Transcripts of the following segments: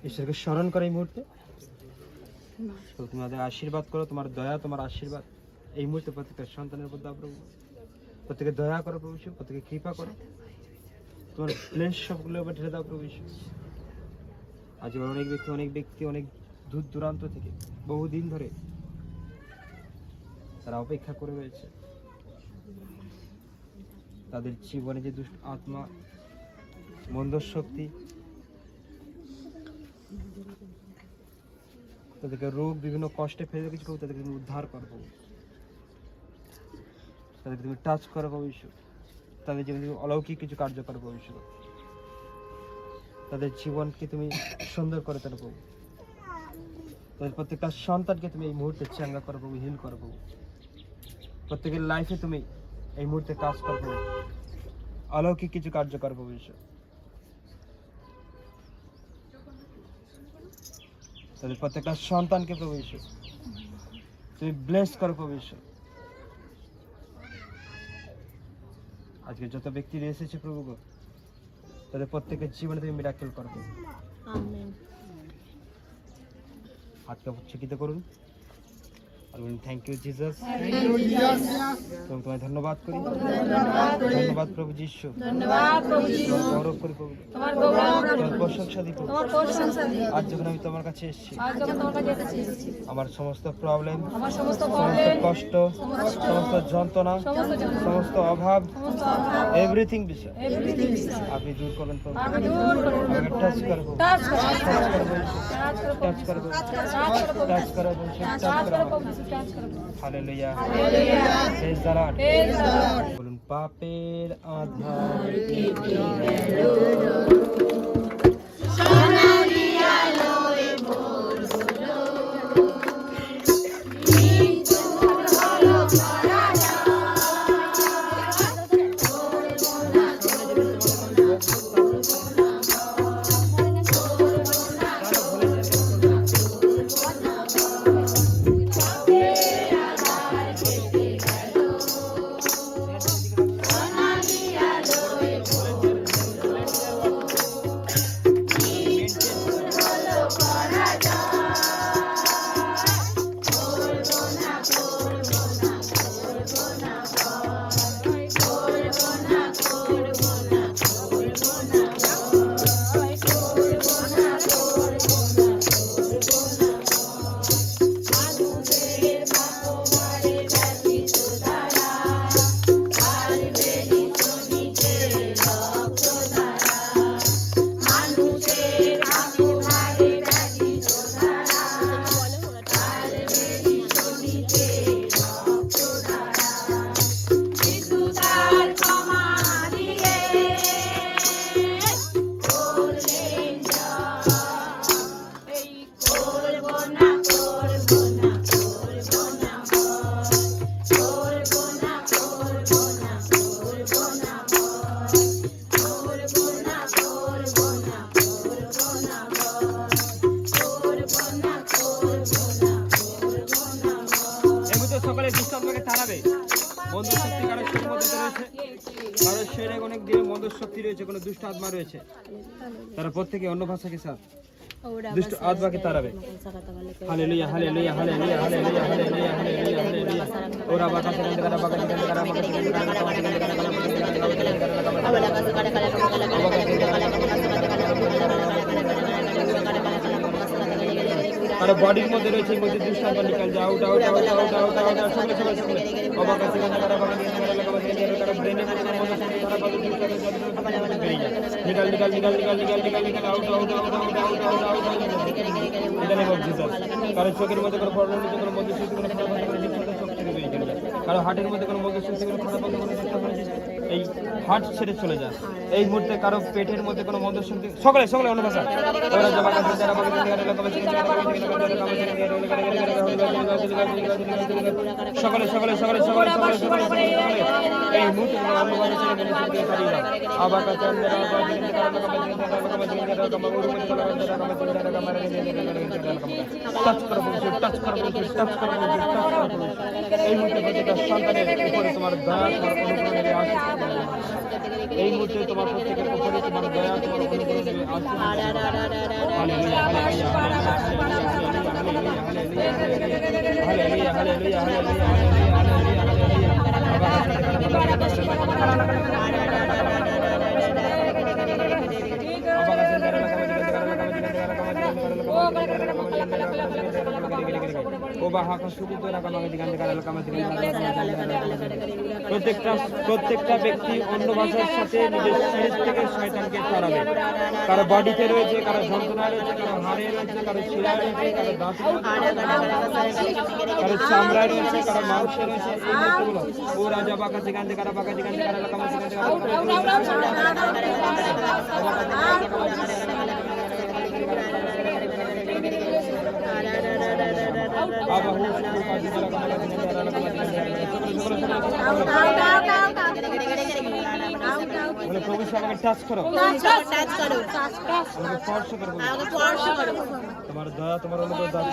ঈশ্বরকে স্মরণ করে এই মুহূর্তে তোমাদের আশীর্বাদ করো, তোমার দয়া, তোমার আশীর্বাদ এই মুহূর্তে প্রত্যেকটা সন্তানের উপর দাও প্রভু। প্রত্যেকে দয়া করো প্রভু, প্রত্যেকে কৃপা করো, তোমার প্লেস সবগুলো উপর ঢেলে দাও প্রভু। আজ অনেক ব্যক্তি অনেক দূর দূরান্ত থেকে বহুদিন ধরে তারা অপেক্ষা করে রয়েছে। তাদের জীবনে যে দুষ্ট আত্মা, মন্দ শক্তি, তাদেরকে রোগ, বিভিন্ন কষ্টে ফেলে কিছু করবো, তাদেরকে তুমি উদ্ধার করবো, তাদেরকে তুমি টাচ করো ভবিষ্যৎ, তাদের জীবনে তুমি অলৌকিক কিছু কার্যকর ভবিষ্যৎ, তাদের জীবনকে তুমি সুন্দর করে তোলো প্রভু। তাদের প্রত্যেকটা সন্তানকে তুমি এই মুহূর্তে চাঙ্গা করো প্রভু, হিল করো প্রভু। প্রত্যেকের লাইফে তুমি এই মুহূর্তে কাজ করো প্রভু, অলৌকিক কিছু কার্যকর ভবিষ্যৎ। তাদের প্রত্যেকটা সন্তানকে প্রভু ঈশ্বর তুমি ব্লেস করো প্রভু ঈশ্বর। আজকে যত ব্যক্তি এসেছে প্রভু, তাদের প্রত্যেকের জীবনে তুমি মিরাকেল করো প্রভু। আমেন। হাতটা উচ্চকিত করুন আর বলুন থ্যাংক ইউ জিসাস। প্রভু তোমায় ধন্যবাদ করি, ধন্যবাদ প্রভু যিশু, গৌরব করি প্রভু, তোমার প্রশংসা দিই প্রভু। আজ যখন আমি তোমার কাছে এসেছি, আমার সমস্ত প্রবলেম, সমস্ত কষ্ট, সমস্ত যন্ত্রণা, সমস্ত অভাব, এভরিথিং বিষয় আপনি দূর করবেন প্রভু। আমাকে টাচ করবো, টাচ করবো, টাচ করবো, টাচ করবো। Hallelujah, praise the Lord. বলুন পাপের আধার কেটে গেল, সোনালি আলোয় ভোর হলো, মৃত্যু হলো পরাজয়, শক্তি রয়েছে, কোন দুষ্ট আত্মা রয়েছে, তারা প্রত্যেকে অন্য ভাষাকে সাথ দুষ্ট আত্মাকে তাড়াবে। Hallelujah, hallelujah, hallelujah, hallelujah, hallelujah, hallelujah, hallelujah. ওরা বাকা সেখানে কারা বাকা সেখানে কারা বাকা সেখানে কারা বাকা সেখানে কারা বাকা সেখানে কারা বডির মধ্যে রয়েছে, এই মধ্যে দুষ্ট আত্মা নিকাল যাও, out out out out out out out সকলে সকলে সকলে বাকা সেখানে কারা বাকা সেখানে কারা বাকা সেখানে কারা ব্রেনে মধ্যে কারা বাকা সেখানে কারা বাকা নিকাল নিকাল নিকাল নিকাল নিকাল নিকাল নিকাল out out out out out out out এটা নেম অফ জিসাস। কারো চোখের মধ্যে কোনো প্রবলেম নেই, কোনো মধ্যে শক্তি কোনো খারাপ কোনো চোখ থেকে বেরিয়ে চলে যায়। কারো হার্টের মধ্যে কোনো মধ্যে শক্তি কোনো খারাপ কোনো চেষ্টা করে এই হার্ট ছেড়ে চলে যায় এই মুহূর্তে। কারো পেটের মধ্যে কোনো মন্দ শক্তি, সকলে সকলে অন্য ভাষা ওরা জমা কাছে যারা বাকি সকলে সকলে সকলে সকলে সকলে সকলে এই মুহূর্তে অন্য ভাষা ছেড়ে হারিয়ে দাও। আবাকা চন্দ্রা টাচ করো, টাচ করো, টাচ করো। এই মুহূর্তে প্রত্যেকটা সন্তানের উপরে তোমার দয়া, তোমার অনুগ্রহের আশীর্বাদ এই মুহূর্তে তোমার প্রত্যেকের উপরে তোমার দয়া তোমার অনুগ্রহ নেমে আসুন। হালেলুয়া, হালেলুয়া, হালেলুয়া, হালেলুয়া, প্রত্যেকটা ব্যক্তি অন্য ভাষার সাথে নিজের শরীর থেকে শয়তানকে তাড়াবে। কারো বডিতে রয়েছে, কারো যন্ত্রণা রয়েছে, কারো হাড়ে রয়েছে, কারো শিরায় রয়েছে, কারো দাঁতে রয়েছে, কারো চামড়ায় রয়েছে, কারো মাংসে রয়েছে। এই মুহূর্তগুলো ও রাজা বাঁকা জিগান্তে কারা বাঁকা জিগান্তে কারা লাকা মাঝি গান্তে কারা প্রভু আমাকে টাচ করো, আমাকে স্পর্শ করো, তোমার দয়া তোমার অনুগ্রহ দাও।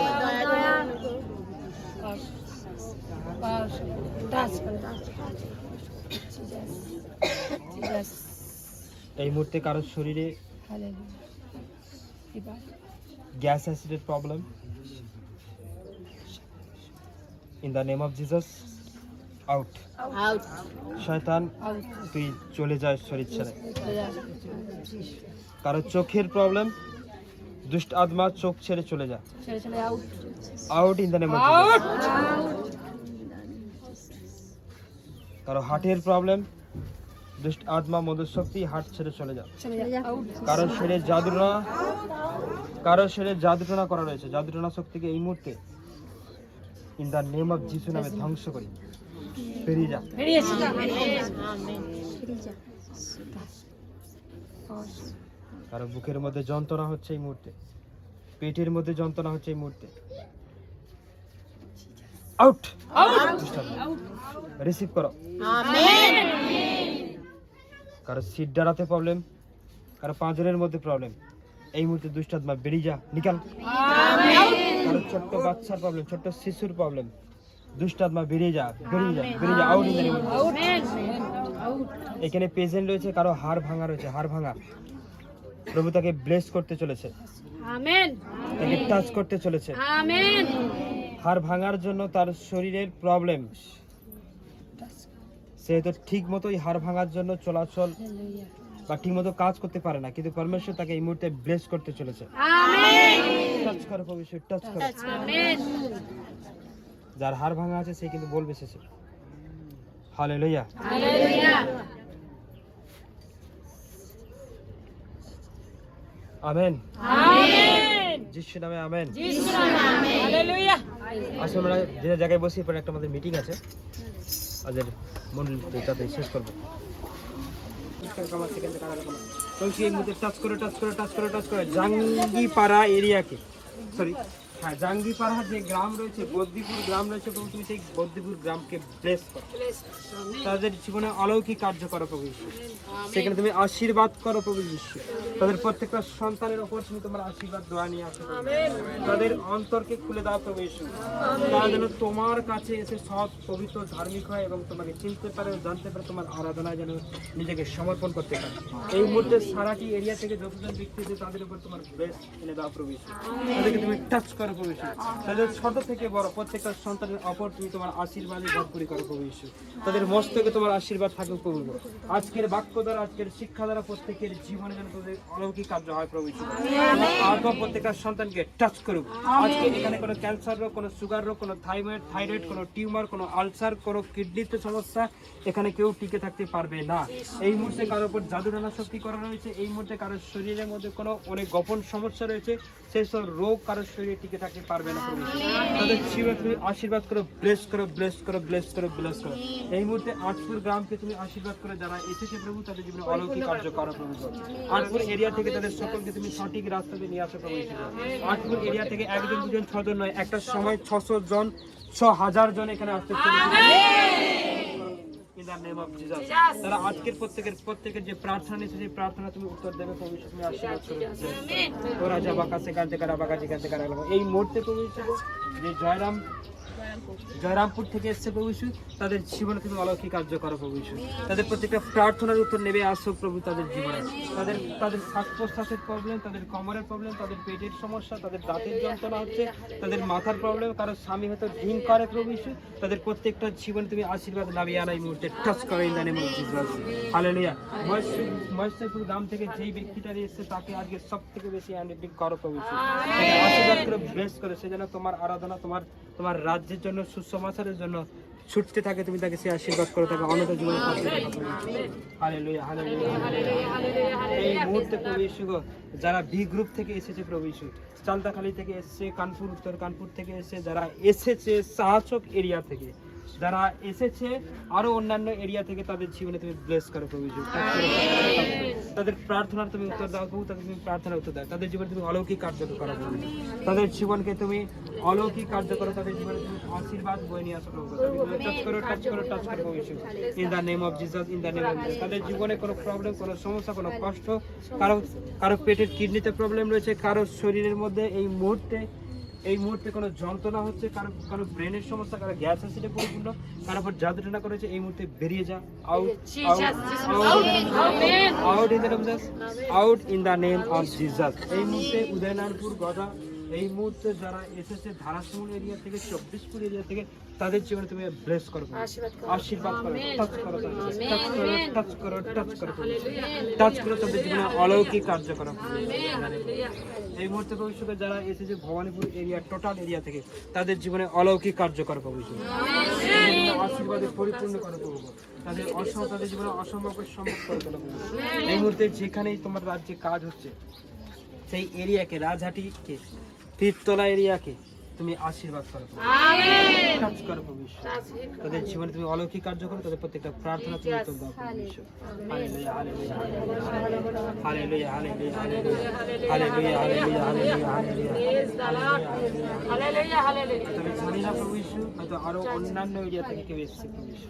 এই মুহূর্তে কারো শরীরে গ্যাস অ্যাসিডের problem, in the name of Jesus out. শয়তান তুই চলে যাস শরীর ছেড়ে। কারো চোখের প্রবলেম, দুষ্ট আত্মা চোখ ছেড়ে চলে যা, out in the name of Jesus. কারো হার্টের প্রবলেম, দুষ্ট আত্মা মদশক্তি হার্ট ছেড়ে চলে যা। কারো শরীরে জাদুটনা, কারো শরীরে জাদুটনা করা রয়েছে, জাদুটনা শক্তিকে এই মুহূর্তে ইন দ্য নেম অফ যিশু নামে ধ্বংস করি, বেরিয়ে যা। কারো বুকের মধ্যে যন্ত্রণা হচ্ছে এই মুহূর্তে, পেটের মধ্যে যন্ত্রণা হচ্ছে এই মুহূর্তে, আউট, রিসিভ করো। কারো সিট দাঁড়াতে প্রবলেম, কারো পাঁজরের মধ্যে প্রবলেম, এই মুহূর্তে দুষ্ট আত্মা বেরিয়ে যা, নিকাল। কারো ছোট্ট বাচ্চার প্রবলেম, ছোট্ট শিশুর প্রবলেম, দুষ্ট আত্মা বেরিয়ে যা, বেরিয়ে যা, বেরিয়ে যা, out in the name of Jesus. এখানে পেশেন্ট রয়েছে, কারো হাড় ভাঙা রয়েছে, হাড় ভাঙা, প্রভু তাকে ব্লেস করতে চলেছে, আমেন, তাকে টাচ করতে চলেছে, আমেন। হাড় ভাঙার জন্য তার শরীরের প্রবলেম, সে তো ঠিক মতোই হাড় ভাঙার জন্য চলাচল বা ঠিক মতো কাজ করতে পারে না, কিন্তু পরমেশ্বর তাকে এই মুহূর্তে ব্লেস করতে চলেছে, আমেন। টাচ করো প্রভু, টাচ করো, আমেন। যার হাড় ভাঙা আছে সে কিন্তু বলবে শেষে হালেলুয়া, হালেলুয়া, আমেন, আমেন, যিশু নামে আমেন, যিশু নামে আমেন, হালেলুয়া। আসলে আমরা যে জায়গায় বসি, পরে একটা আমাদের মিটিং আছে, আজের মন্ডলীতে তাতে শেষ করবো। এই মুহূর্তে টাচ করে, টাচ করে, টাচ করে, টাচ করে জাঙ্গিপাড়া এরিয়াকে, সরি হ্যাঁ, জাঙ্গিপাড়া যে গ্রাম রয়েছে, বদ্দিপুর গ্রাম রয়েছে, প্রভু তুমি সেই বদ্দিপুর গ্রামকে ব্লেস করো, তাদের জীবনে অলৌকিক কার্য করো প্রভু যীশু, সেখানে তুমি আশীর্বাদ করো প্রভু যীশু, তাদের প্রত্যেকটা সন্তানের ওপর তুমি তোমার আশীর্বাদ দোয়া নিয়ে আসো, তাদের অন্তরকে খুলে দাও প্রভু যীশু, তারা যেন তোমার কাছে এসে সৎ পবিত্র ধার্মিক হয় এবং তোমাকে চিনতে পারে, জানতে পারে, তোমার আরাধনায় যেন নিজেকে সমর্পণ করতে পারে। এই মুহূর্তে সারাটি এরিয়া থেকে যতজন ব্যক্তি আছে তাদের উপর তোমার ব্লেস এনে দাও প্রভু যীশু, তাদেরকে তুমি টাচ করো প্রভু যীশু, তাদের ছোট থেকে বড় প্রত্যেকটা সন্তানের অপর তুমি তোমার আশীর্বাদে ভরপুরি করো প্রভু যীশু, তাদের মস্তকে তোমার আশীর্বাদ থাকুক প্রভু। আজকের বাক্য দ্বারা, আজকের শিক্ষা দ্বারা প্রত্যেকের জীবনে যেন তাদের অলৌকিক কার্য হয় প্রভু যীশু, আত্মা প্রত্যেকটা সন্তানকে টাচ করুক। আজকে এখানে কোনো ক্যান্সার রোগ, কোনো সুগার রোগ, কোনো থাইরয়েড, কোনো টিউমার, কোনো আলসার, কোনো কিডনিতে সমস্যা, এখানে কেউ টিকে থাকতে পারবে না। এই মুহূর্তে কারোর উপর জাদুটানা শক্তি করা রয়েছে, এই মুহূর্তে কারোর শরীরের মধ্যে কোনো অনেক গোপন সমস্যা রয়েছে, সেই সব রোগ কারোর শরীরে টিকে থাকতে পারবে না প্রভু। তাদের জীবনে তুমি আশীর্বাদ করো, ব্লেস করো, ব্লেস করো, ব্লেস করো, ব্লেস করো। এই মুহূর্তে আটপুর গ্রামকে তুমি আশীর্বাদ করে, যারা এসেছে প্রভু তাদের জীবনে অলৌকিক কার্য করো প্রভু। আটপুর এরিয়া থেকে তাদের সকলকে তুমি সঠিক রাস্তাতে নিয়ে আসো প্রভু। আটপুর এরিয়া থেকে একজন, দুজন, ছজন নয়, একটা সময় 600 জন, 6000 জন এখানে আসতে চলেছে। তারা আজকের প্রত্যেকের যে প্রার্থনা নিয়েছে, সেই প্রার্থনা তুমি উত্তর দেবে প্রভু, তুমি আশীর্বাদ করবে। ওরা যাবা কাছে কাঁদতে কারা বাগাজি কাঁদতে কারা। এই মুহূর্তে তুমি যে জয়রাম জয়রামপুর থেকে এসছে প্রভু ইসু, তাদের জীবনে তুমি অলৌকিক কার্য করো প্রভু ইসু। তাদের প্রত্যেকটা প্রার্থনার উত্তর নেবে আসো প্রভু তাদের জীবনে। তাদের তাদের শ্বাস প্রশ্বাসের প্রবলেম, তাদের কোমরের প্রবলেম, তাদের পেটের সমস্যা, তাদের দাঁতের যন্ত্রণা হচ্ছে, তাদের মাথার প্রবলেম, কারো স্বামী হয়তো ড্রিঙ্ক করে প্রভু ইসু, তাদের প্রত্যেকটা জীবনে তুমি আশীর্বাদ নামিয়ে আনা এই মুহূর্তে টাচ করো in the name of Jesus. Hallelujah. Maheshpur গ্রাম থেকে যেই ব্যক্তিটা এসেছে তাকে আজকে সবথেকে বেশি হ্যান্ডেলিং করো প্রভু ইসু। তাকে আশীর্বাদ করে ব্লেস করে, সে যেন তোমার আরাধনা, তোমার রাজ্যের জন্য, সুসমাচারের জন্য ছুটতে থাকে, তুমি তাকে সে আশীর্বাদ করে তাকে অনন্ত জীবনে পাঠিয়ে দাও প্রভু ইসু। Hallelujah, hallelujah, hallelujah. এই মুহূর্তে প্রভু ইসু গো, যারা বি গ্রুপ থেকে এসেছে প্রভু ইসু, চালতাখালী থেকে এসেছে, কানপুর, উত্তর কানপুর থেকে এসেছে, যারা এসেছে সাহাচক এরিয়া থেকে, যারা এসেছে আরো অন্যান্য এরিয়া থেকে, তাদের জীবনে তুমি ব্লেস করো প্রভু ইসু। তাদের প্রার্থনার তুমি উত্তর দাও প্রভু, তাদের তুমি প্রার্থনার উত্তর দাও, তাদের জীবনে তুমি অলৌকিক কার্য করো প্রভু, তাদের জীবনকে তুমি অলৌকিক কার্য করো, তাদের জীবনে তুমি আশীর্বাদ বয়ে নিয়ে আসো প্রভু। টাচ করো, টাচ করো, টাচ করো প্রভু issue, in the name of Jesus, in the name of Jesus. তাদের জীবনে কোনো প্রবলেম, কোনো সমস্যা, কোনো কষ্ট, কারো পেটের কিডনিতে প্রবলেম রয়েছে, কারো শরীরের মধ্যে এই মুহূর্তে কোনো যন্ত্রণা হচ্ছে, কারো ব্রেনের সমস্যা, কারো গ্যাস অ্যাসিডে পরিপূর্ণ, কারো উপর জাদুটনা করেছে, এই মুহূর্তে বেরিয়ে যা, out in the name of Jesus, out in the name of Jesus. এই মুহূর্তে উদয়নারায়ণপুর গদা, এই মুহূর্তে যারা এসেছে ধারাসিমুল এরিয়া থেকে, 24পুর এরিয়া থেকে, তাদের জীবনে তুমি ব্লেস করো, আশীর্বাদ করো, টাচ করো, টাচ করো, টাচ করো, টাচ করো, টাচ করো, তাদের জীবনে অলৌকিক কার্য করো। এই মুহূর্তে ভবিষ্যতে যারা এসেছে ভবানীপুর এরিয়া, টোটাল এরিয়া থেকে, তাদের জীবনে অলৌকিক কার্য করো ভবিষ্যৎ, আশীর্বাদে পরিপূর্ণ করো প্রভু। তাদের জীবনে অসম্ভবকে সম্ভব করে তোলো প্রভু। এই মুহূর্তে যেখানেই তোমার রাজ্যে কাজ হচ্ছে, সেই এরিয়াকে, রাজহাটিকে, তীরতলা এরিয়াকে তুমি আশীর্বাদ করো, টাচ করো প্রভু। তাদের জীবনে তুমি অলৌকিক কার্য করো, তাদের প্রত্যেকটা প্রার্থনা তুমি উত্তর দাও প্রভু। Hallelujah, hallelujah, hallelujah, hallelujah, hallelujah, hallelujah, hallelujah. আমি জানি না প্রভু ইসু, হয়তো আরো অন্যান্য এরিয়া থেকে কেউ এসেছে প্রভু ইসু,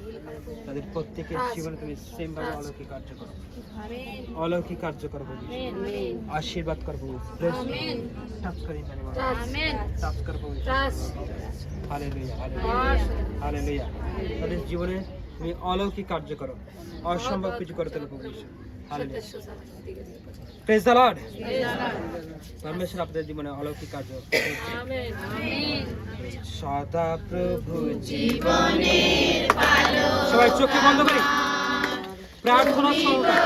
তাদের প্রত্যেকের জীবনে তুমি সেম ভাবে অলৌকিক কার্য করো, অলৌকিক কার্য করো প্রভু, আশীর্বাদ করো প্রভু, টাচ করি, টাচ করো প্রভু। Hallelujah, hallelujah, hallelujah. তাদের জীবনে তুমি অলৌকিক কার্য করো, অসম্ভব কিছু করে তোলো প্রভু Ishu. Hallelujah, praise the Lord. পরমেশ্বর আপনাদের জীবনে অলৌকিক কার্য সদা প্রভু জীবনে। সবাই চোখে বন্ধ করি, প্রার্থনা সহকারে।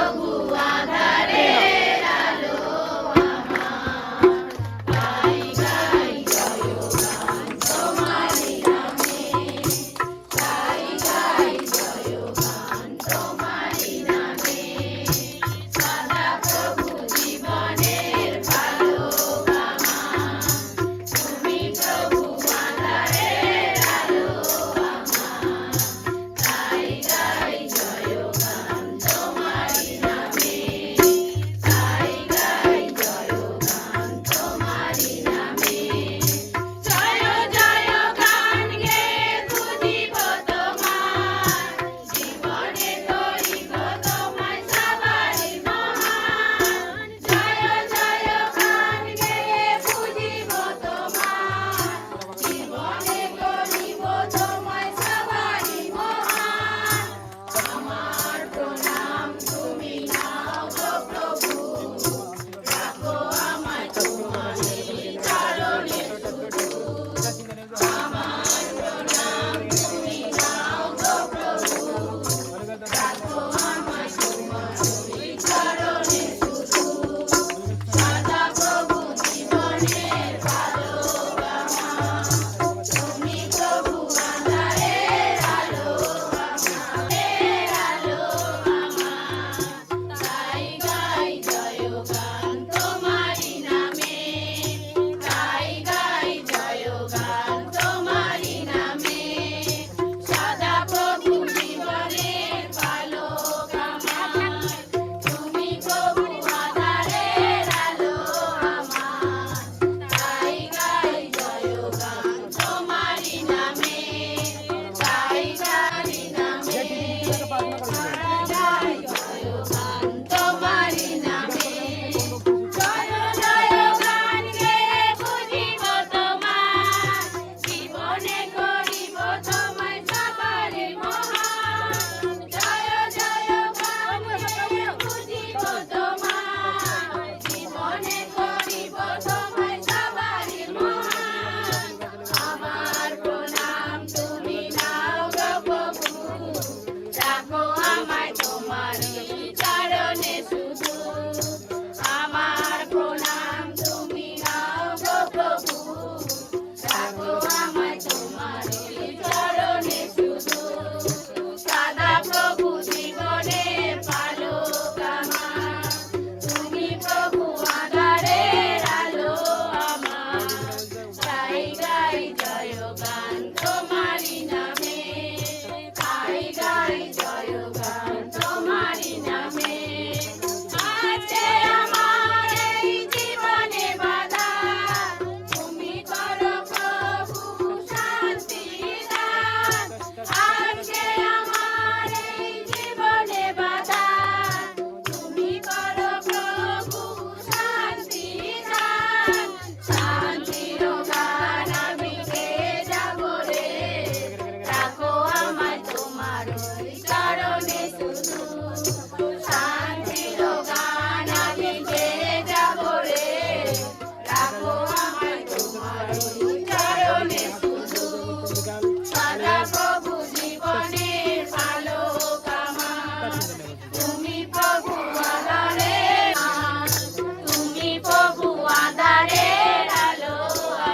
তুমি প্রভু আধারের আলো, তুমি প্রভু আধারের আলো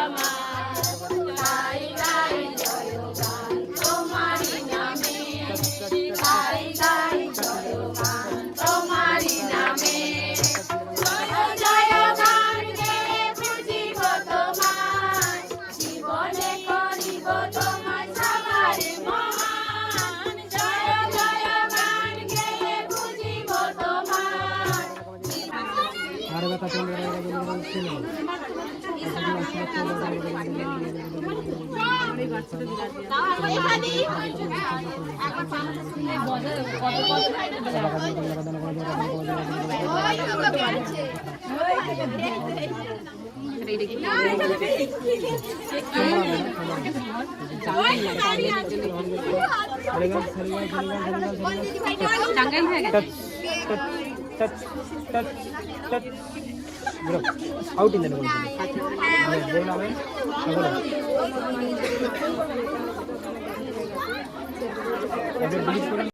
আমার। গাই গাই জয়গান তোমারি নামে, গাই গাই জয়গান তোমারি নামে। জয় জয় গান গেয়ে বুঝিব তোমায়, জীবনে করিব তোমায় সবারে মহান। জয় জয় গান গেয়ে বুঝিব তোমায়। আরে বাবা তোমরা ছিল out in the middle.